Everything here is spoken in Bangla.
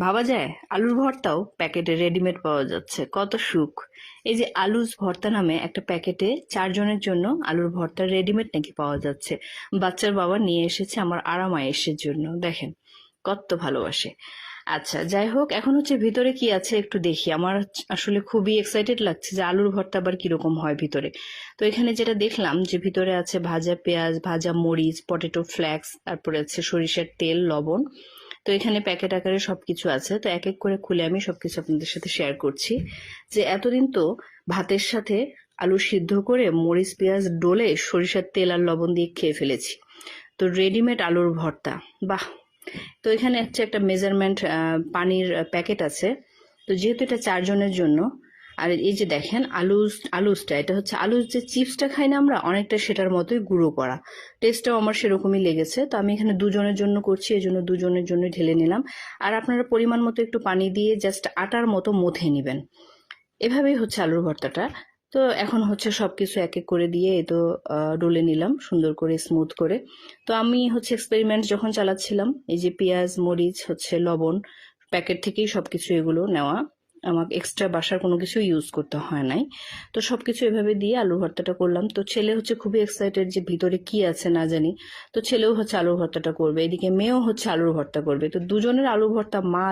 ভাবা যায় আলুর ভর্তাও প্যাকেটে রেডিমেড পাওয়া যাচ্ছে, কত সুখ। এই যে আলুর ভর্তা নামে একটা প্যাকেটে 4 জনের জন্য আলুর ভর্তা রেডিমেড নাকি পাওয়া যাচ্ছে। বাচ্চার বাবা নিয়ে এসেছে আমার আরাম আয়েশের জন্য, দেখেন কত ভালোবাসে। আচ্ছা যাই হোক, এখন হচ্ছে ভিতরে কি আছে একটু দেখি। আমার আসলে খুবই এক্সাইটেড লাগছে যে আলুর ভর্তা আবার কিরকম হয় ভিতরে। তো এখানে যেটা দেখলাম যে ভিতরে আছে ভাজা পেঁয়াজ, ভাজা মরিচ, পটেটো ফ্লেক্স, তারপরে আছে সরিষার তেল, লবণ। তো এখানে প্যাকেট আকারে সবকিছু আছে, তো এক এক করে খুলে আমি সবকিছু আপনাদের সাথে শেয়ার করছি। যে এতদিন তো ভাতের সাথে আলু সিদ্ধ করে মরিচ পেঁয়াজ ডলে সরিষার তেল আর লবণ দিয়ে খেয়ে ফেলেছি। তো রেডিমেড আলুর ভর্তা, বাহ। তো এখানে হচ্ছে একটা মেজারমেন্ট পানির প্যাকেট আছে। তো যেহেতু এটা 4 জনের জন্য, আর এই যে দেখেন আলুসটা, এটা হচ্ছে আলুর যে চিপসটা খাই না আমরা, অনেকটা সেটার মতোই গুঁড়ো করা। টেস্টটাও আমার সেরকমই লেগেছে। তো আমি এখানে 2 জনের জন্য করছি, এই জন্য 2 জনের জন্য ঢেলে নিলাম। আর আপনারা পরিমাণ মতো একটু পানি দিয়ে জাস্ট আটার মতো মথে নিবেন। এভাবেই হচ্ছে আলুর ভর্তাটা। তো এখন হচ্ছে সবকিছু এক এক করে দিয়ে এই তো ডলে নিলাম সুন্দর করে, স্মুথ করে। তো আমি হচ্ছে এক্সপেরিমেন্ট যখন চালাচ্ছিলাম, এই যে পেঁয়াজ মরিচ হচ্ছে লবণ, প্যাকেট থেকেই সবকিছু এগুলো নেওয়া। আমাকে এক্সট্রা বাসার কোনো কিছু ইউজ করতে হয় নাই। তো সবকিছু এভাবে দিয়ে আলু ভর্তাটা করলাম। তো ছেলে হচ্ছে খুবই এক্সাইটেড যে ভিতরে কি আছে না জানি। তো ছেলেও হচ্ছে আলুর ভর্তাটা করবে, এদিকে মেয়েও হচ্ছে আলুর ভর্তা করবে। তো 2 জনের আলু ভর্তা, মা